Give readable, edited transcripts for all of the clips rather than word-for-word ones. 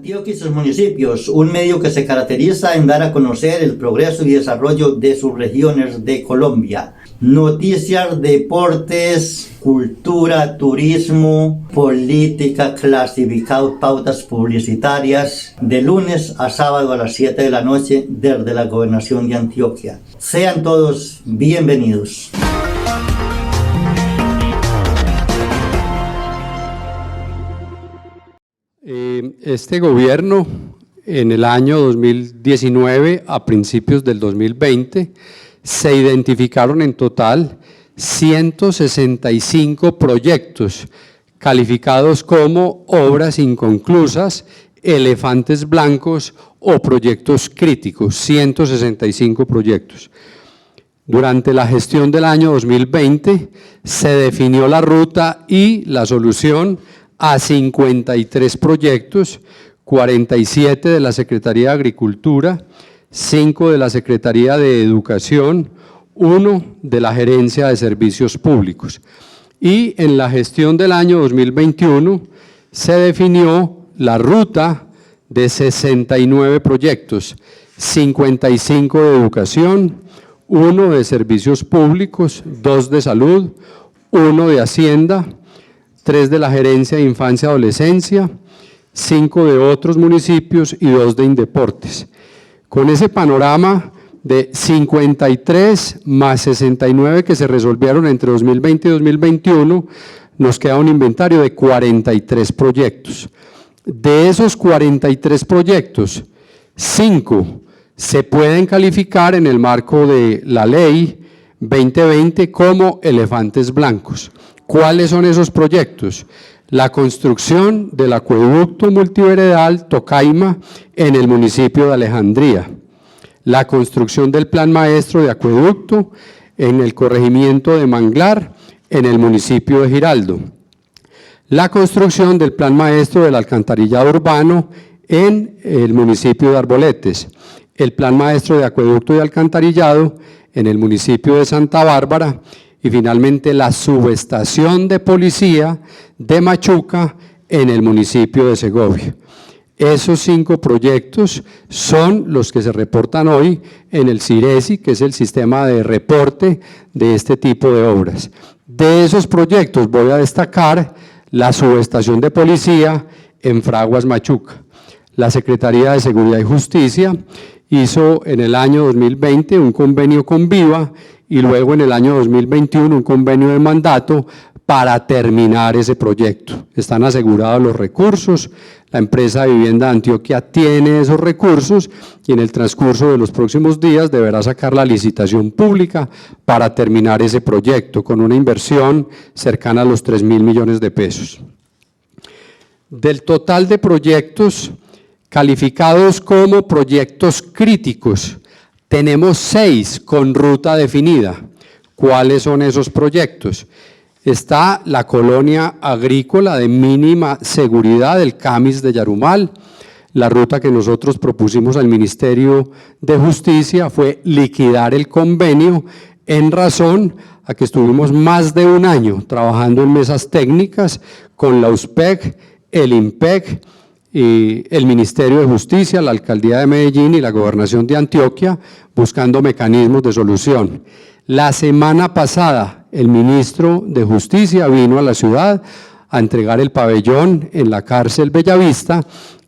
Antioquia y sus municipios, un medio que se caracteriza en dar a conocer el progreso y desarrollo de sus regiones de Colombia. Noticias, deportes, cultura, turismo, política, clasificados, pautas publicitarias, de lunes a sábado a las 7 de la noche desde la Gobernación de Antioquia. Sean todos bienvenidos. Este gobierno, en el año 2019, a principios del 2020, se identificaron en total 165 proyectos calificados como obras inconclusas, elefantes blancos o proyectos críticos, 165 proyectos. Durante la gestión del año 2020 se definió la ruta y la solución a 53 proyectos, 47 de la Secretaría de Agricultura, 5 de la Secretaría de Educación, 1 de la Gerencia de Servicios Públicos. Y en la gestión del año 2021 se definió la ruta de 69 proyectos, 55 de educación, 1 de servicios públicos, 2 de salud, 1 de hacienda, 3 de la Gerencia de Infancia y Adolescencia, 5 de otros municipios y 2 de Indeportes. Con ese panorama de 53 más 69 que se resolvieron entre 2020 y 2021, nos queda un inventario de 43 proyectos. De esos 43 proyectos, 5 se pueden calificar en el marco de la ley 2020 como elefantes blancos. ¿Cuáles son esos proyectos? La construcción del acueducto multiveredal Tocaima en el municipio de Alejandría, la construcción del plan maestro de acueducto en el corregimiento de Manglar en el municipio de Giraldo, la construcción del plan maestro del alcantarillado urbano en el municipio de Arboletes, el plan maestro de acueducto y alcantarillado en el municipio de Santa Bárbara y finalmente la subestación de policía de Machuca en el municipio de Segovia. Esos 5 proyectos son los que se reportan hoy en el CIRESI, que es el sistema de reporte de este tipo de obras. De esos proyectos voy a destacar la subestación de policía en Fraguas, Machuca. La Secretaría de Seguridad y Justicia hizo en el año 2020 un convenio con Viva y luego en el año 2021 un convenio de mandato para terminar ese proyecto. Están asegurados los recursos, la empresa de vivienda de Antioquia tiene esos recursos y en el transcurso de los próximos días deberá sacar la licitación pública para terminar ese proyecto con una inversión cercana a los 3.000 millones de pesos. Del total de proyectos calificados como proyectos críticos, tenemos 6 con ruta definida. ¿Cuáles son esos proyectos? Está la colonia agrícola de mínima seguridad del Camis de Yarumal. La ruta que nosotros propusimos al Ministerio de Justicia fue liquidar el convenio en razón a que estuvimos más de un año trabajando en mesas técnicas con la USPEC, el IMPEC, y el Ministerio de Justicia, la Alcaldía de Medellín y la Gobernación de Antioquia buscando mecanismos de solución. La semana pasada el ministro de Justicia vino a la ciudad a entregar el pabellón en la cárcel Bellavista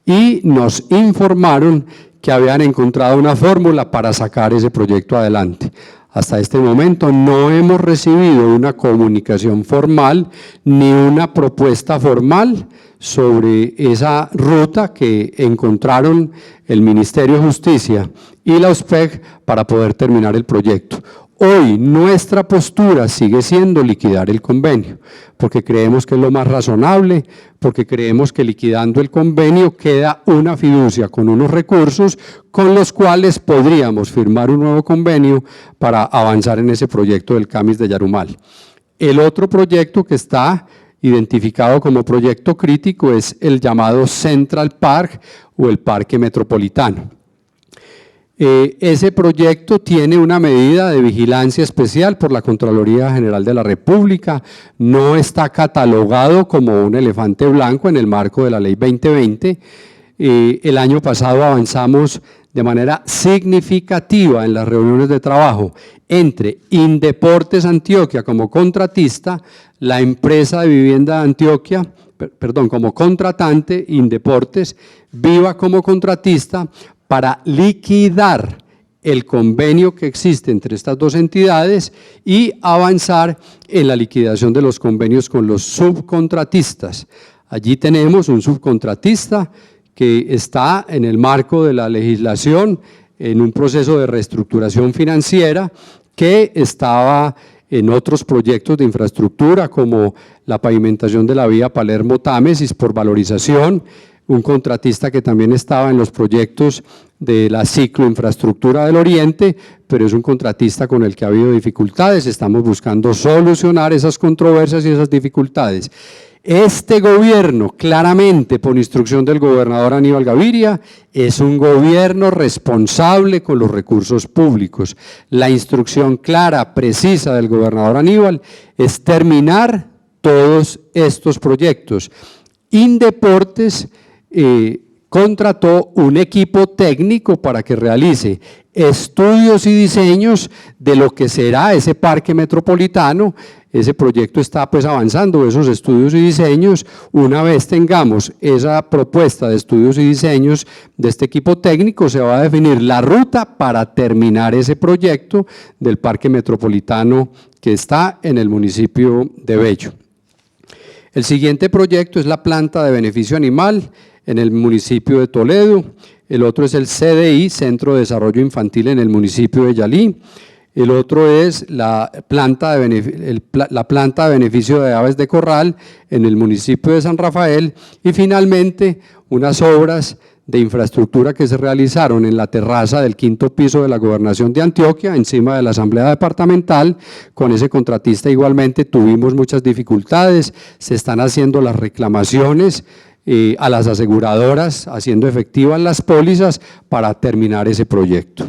y nos informaron que habían encontrado una fórmula para sacar ese proyecto adelante. Hasta este momento no hemos recibido una comunicación formal ni una propuesta formal sobre esa ruta que encontraron el Ministerio de Justicia y la USPEC para poder terminar el proyecto. Hoy nuestra postura sigue siendo liquidar el convenio, porque creemos que es lo más razonable, porque creemos que liquidando el convenio queda una fiducia con unos recursos con los cuales podríamos firmar un nuevo convenio para avanzar en ese proyecto del Camis de Yarumal. El otro proyecto que está identificado como proyecto crítico es el llamado Central Park o el Parque Metropolitano. Ese proyecto tiene una medida de vigilancia especial por la Contraloría General de la República, no está catalogado como un elefante blanco en el marco de la Ley 2020, El año pasado avanzamos de manera significativa en las reuniones de trabajo entre Indeportes Antioquia como contratista, la empresa de vivienda de Antioquia, como contratante, Indeportes, Viva como contratista, para liquidar el convenio que existe entre estas dos entidades y avanzar en la liquidación de los convenios con los subcontratistas. Allí tenemos un subcontratista que está en el marco de la legislación en un proceso de reestructuración financiera que estaba en otros proyectos de infraestructura como la pavimentación de la vía Palermo-Támesis por valorización, un contratista que también estaba en los proyectos de la cicloinfraestructura del Oriente, pero es un contratista con el que ha habido dificultades. Estamos buscando solucionar esas controversias y esas dificultades. Este gobierno, claramente por instrucción del gobernador Aníbal Gaviria, es un gobierno responsable con los recursos públicos. La instrucción clara, precisa del gobernador Aníbal es terminar todos estos proyectos. Indeportes contrató un equipo técnico para que realice estudios y diseños de lo que será ese parque metropolitano. Ese proyecto está pues avanzando, esos estudios y diseños. Una vez tengamos esa propuesta de estudios y diseños de este equipo técnico, se va a definir la ruta para terminar ese proyecto del parque metropolitano que está en el municipio de Bello. El siguiente proyecto es la planta de beneficio animal en el municipio de Toledo. El otro es el CDI, Centro de Desarrollo Infantil, en el municipio de Yalí. El otro es la planta de beneficio de aves de corral en el municipio de San Rafael. Y finalmente, unas obras de infraestructura que se realizaron en la terraza del 5º piso de la Gobernación de Antioquia, encima de la Asamblea Departamental. Con ese contratista igualmente tuvimos muchas dificultades, se están haciendo las reclamaciones a las aseguradoras, haciendo efectivas las pólizas para terminar ese proyecto.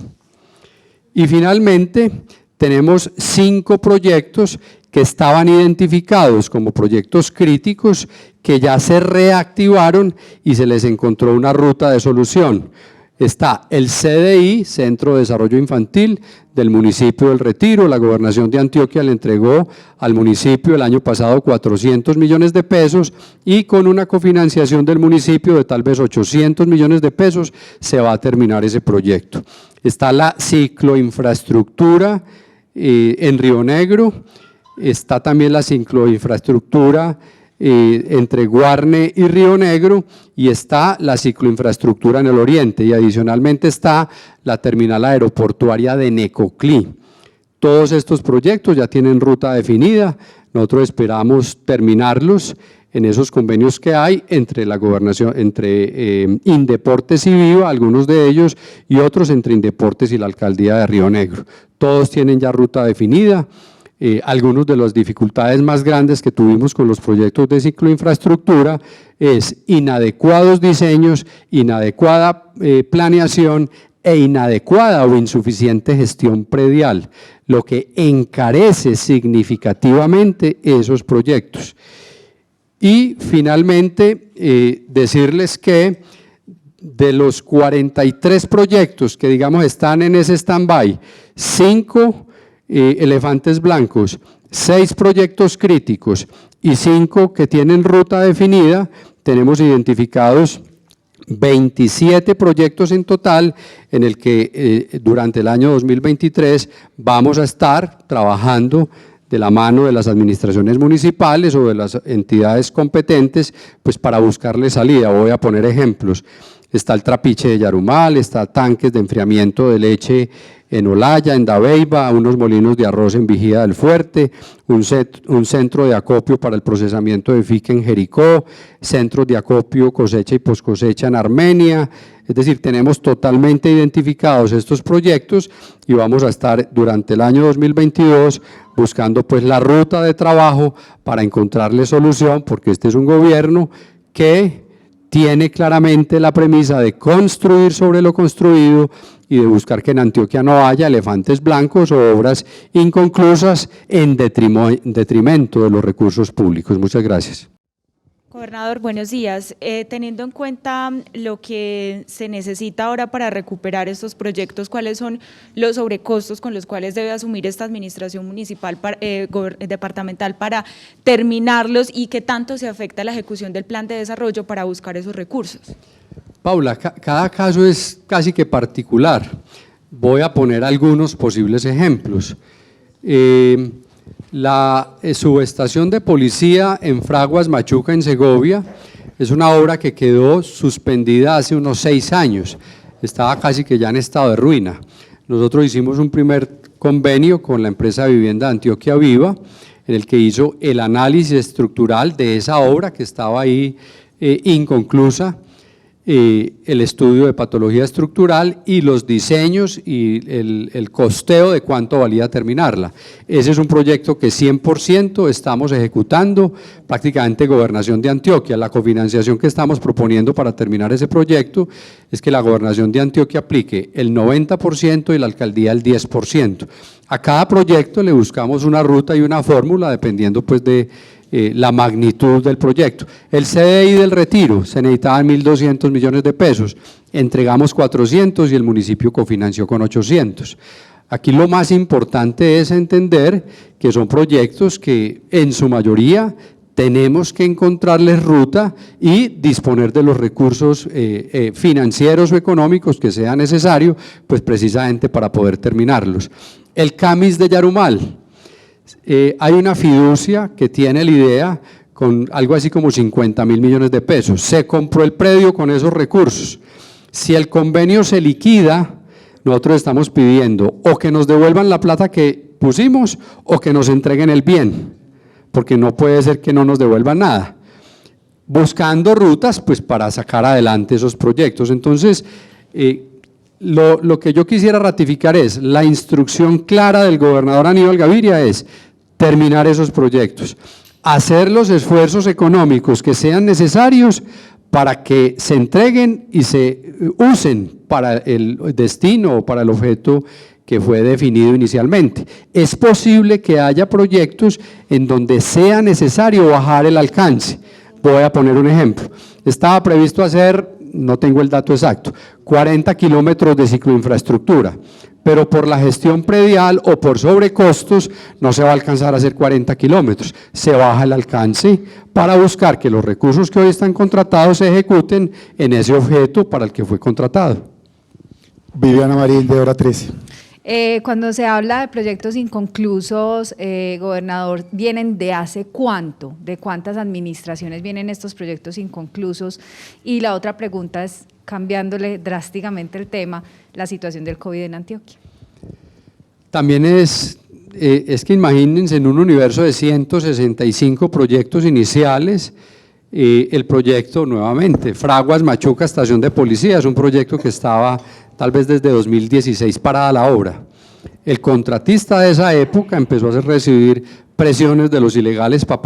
Y finalmente tenemos 5 proyectos que estaban identificados como proyectos críticos que ya se reactivaron y se les encontró una ruta de solución. Está el CDI, Centro de Desarrollo Infantil, del municipio del Retiro. La Gobernación de Antioquia le entregó al municipio el año pasado 400 millones de pesos y con una cofinanciación del municipio de tal vez 800 millones de pesos se va a terminar ese proyecto. Está la cicloinfraestructura en Río Negro, está también la cicloinfraestructura entre Guarne y Río Negro, y está la cicloinfraestructura en el Oriente, y adicionalmente está la terminal aeroportuaria de Necoclí. Todos estos proyectos ya tienen ruta definida. Nosotros esperamos terminarlos en esos convenios que hay entre la gobernación, entre Indeportes y Viva, algunos de ellos, y otros entre Indeportes y la alcaldía de Río Negro. Todos tienen ya ruta definida. Algunas de las dificultades más grandes que tuvimos con los proyectos de cicloinfraestructura es inadecuados diseños, inadecuada planeación e inadecuada o insuficiente gestión predial, lo que encarece significativamente esos proyectos. Y finalmente decirles que de los 43 proyectos que digamos están en ese stand-by, 5 elefantes blancos, 6 proyectos críticos y 5 que tienen ruta definida, tenemos identificados 27 proyectos en total en el que durante el año 2023 vamos a estar trabajando de la mano de las administraciones municipales o de las entidades competentes, pues para buscarle salida. Voy a poner ejemplos. Está el Trapiche de Yarumal, está tanques de enfriamiento de leche en Olaya, en Dabeiba, unos molinos de arroz en Vigía del Fuerte, un centro de acopio para el procesamiento de fique en Jericó, centros de acopio, cosecha y poscosecha en Armenia. Es decir, tenemos totalmente identificados estos proyectos y vamos a estar durante el año 2022 buscando pues la ruta de trabajo para encontrarle solución, porque este es un gobierno que tiene claramente la premisa de construir sobre lo construido y de buscar que en Antioquia no haya elefantes blancos o obras inconclusas en detrimento de los recursos públicos. Muchas gracias. Gobernador, buenos días. Teniendo en cuenta lo que se necesita ahora para recuperar estos proyectos, ¿cuáles son los sobrecostos con los cuales debe asumir esta administración municipal, departamental para terminarlos y qué tanto se afecta la ejecución del plan de desarrollo para buscar esos recursos? Paula, cada caso es casi que particular. Voy a poner algunos posibles ejemplos. La subestación de policía en Fraguas, Machuca, en Segovia, es una obra que quedó suspendida hace unos 6 años, estaba casi que ya en estado de ruina. Nosotros hicimos un primer convenio con la empresa Vivienda Antioquia Viva, en el que hizo el análisis estructural de esa obra que estaba ahí inconclusa, el estudio de patología estructural y los diseños y el costeo de cuánto valía terminarla. Ese es un proyecto que 100% estamos ejecutando, prácticamente Gobernación de Antioquia. La cofinanciación que estamos proponiendo para terminar ese proyecto es que la Gobernación de Antioquia aplique el 90% y la Alcaldía el 10%. A cada proyecto le buscamos una ruta y una fórmula dependiendo pues de la magnitud del proyecto. El CDI del Retiro, se necesitaban 1.200 millones de pesos, entregamos 400 y el municipio cofinanció con 800. Aquí lo más importante es entender que son proyectos que en su mayoría tenemos que encontrarles ruta y disponer de los recursos financieros o económicos que sea necesario, pues precisamente para poder terminarlos. El CAMIS de Yarumal, hay una fiducia que tiene la idea con algo así como 50.000 millones de pesos. Se compró el predio con esos recursos. Si el convenio se liquida, nosotros estamos pidiendo o que nos devuelvan la plata que pusimos o que nos entreguen el bien, porque no puede ser que no nos devuelvan nada. Buscando rutas pues para sacar adelante esos proyectos. Entonces, lo que yo quisiera ratificar es la instrucción clara del gobernador Aníbal Gaviria es terminar esos proyectos, hacer los esfuerzos económicos que sean necesarios para que se entreguen y se usen para el destino o para el objeto que fue definido inicialmente. Es posible que haya proyectos en donde sea necesario bajar el alcance. Voy a poner un ejemplo. Estaba previsto hacer, no tengo el dato exacto, 40 kilómetros de cicloinfraestructura, pero por la gestión predial o por sobrecostos no se va a alcanzar a hacer 40 kilómetros, se baja el alcance para buscar que los recursos que hoy están contratados se ejecuten en ese objeto para el que fue contratado. Viviana Marín, de Hora 13. Cuando se habla de proyectos inconclusos, gobernador, ¿vienen de hace cuánto? ¿De cuántas administraciones vienen estos proyectos inconclusos? Y la otra pregunta es, cambiándole drásticamente el tema, la situación del COVID en Antioquia. También es que imagínense en un universo de 165 proyectos iniciales, el proyecto nuevamente, Fraguas, Machuca, estación de policía, es un proyecto que estaba tal vez desde 2016 parada la obra. El contratista de esa época empezó a recibir presiones de los ilegales para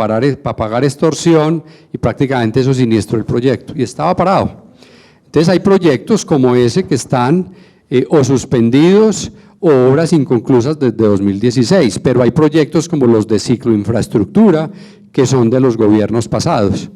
pagar extorsión y prácticamente eso siniestro el proyecto y estaba parado. Entonces hay proyectos como ese que están o suspendidos o obras inconclusas desde 2016, pero hay proyectos como los de cicloinfraestructura que son de los gobiernos pasados,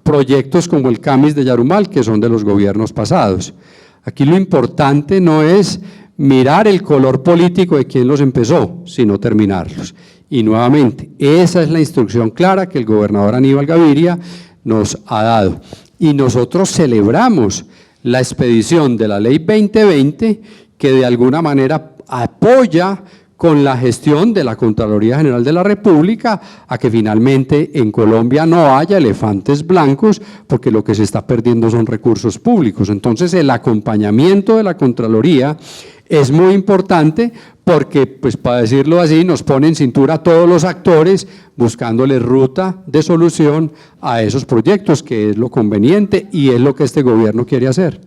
proyectos como el CAMIS de Yarumal que son de los gobiernos pasados. Aquí lo importante no es mirar el color político de quien los empezó, sino terminarlos. Y nuevamente, esa es la instrucción clara que el gobernador Aníbal Gaviria nos ha dado. Y nosotros celebramos la expedición de la Ley 2020 que de alguna manera apoya con la gestión de la Contraloría General de la República a que finalmente en Colombia no haya elefantes blancos porque lo que se está perdiendo son recursos públicos. Entonces el acompañamiento de la Contraloría es muy importante porque, pues para decirlo así, nos pone en cintura a todos los actores buscándole ruta de solución a esos proyectos, que es lo conveniente y es lo que este gobierno quiere hacer.